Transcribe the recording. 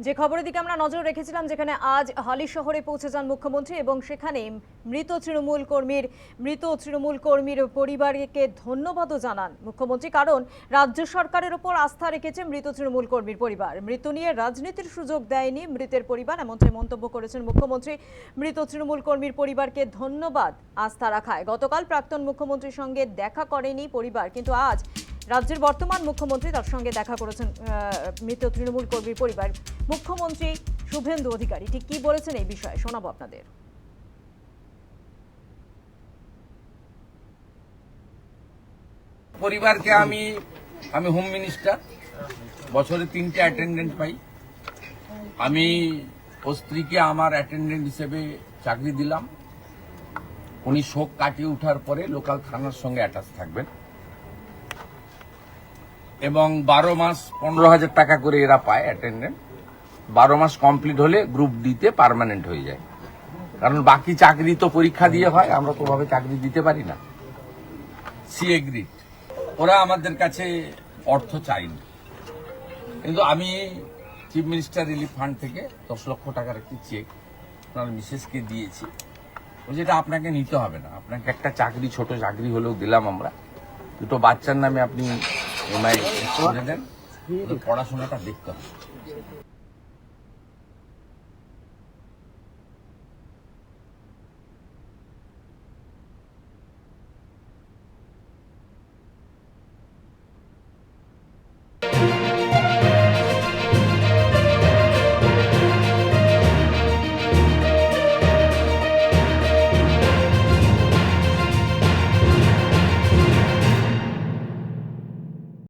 যে খবরের দিকে আমরা নজর রেখেছিলাম, যেখানে আজ হালি শহরে পৌঁছে যান মুখ্যমন্ত্রী এবং সেখানে মৃত তৃণমূল কর্মীর পরিবারকে ধন্যবাদও জানান মুখ্যমন্ত্রী, কারণ রাজ্য সরকারের ওপর আস্থা রেখেছে মৃত তৃণমূল কর্মীর পরিবার। মৃত্যু নিয়ে রাজনীতির সুযোগ দেয়নি মৃতের পরিবার, এমনটাই মন্তব্য করেছেন মুখ্যমন্ত্রী। মৃত তৃণমূল কর্মীর পরিবারকে ধন্যবাদ আস্থা রাখায়। গতকাল প্রাক্তন মুখ্যমন্ত্রীর সঙ্গে দেখা করেনি পরিবার, কিন্তু আজ রাজ্যের বর্তমান মুখ্যমন্ত্রী তার সঙ্গে দেখা করেছেন মৃত তৃণমূল কর্মীর পরিবার। মুখ্যমন্ত্রী শুভেন্দু অধিকারী ঠিক কি বলেছেন এই বিষয়ে শোনাবো আপনাদের। পরিবারকে আমি হোম মিনিস্টার, বছরে 3টে অ্যাটেন্ডেন্ট পাই। আমি ও স্ত্রীকে আমার অ্যাটেন্ডেন্ট হিসেবে চাকরি দিলাম। উনি শোক কাটিয়ে ওঠার পরে লোকাল থানার সঙ্গে অ্যাটাচ থাকবেন এবং 12 মাস 15,000 টাকা করে এরা পায় অ্যাটেন্ডেন্ট। 12 মাস কমপ্লিট হলে গ্রুপ ডিতে পার্মানেন্ট হয়ে যায়, কারণ বাকি চাকরি তো পরীক্ষা দিয়ে হয়, আমরা তো ভাবে চাকরি দিতে পারি না। She agreed. ওরা আমাদের কাছে অর্থ চাইনি, কিন্তু আমি চিফ মিনিস্টার রিলিফ ফান্ড থেকে 10 লক্ষ টাকার একটি চেক আপনার মিসেসকে দিয়েছি। যেটা আপনাকে নিতে হবে না, আপনাকে একটা চাকরি, ছোট চাকরি হলেও দিলাম আমরা। দুটো বাচ্চার নামে আপনি এমআই করে দেন, পড়াশোনাটা দেখতে হবে।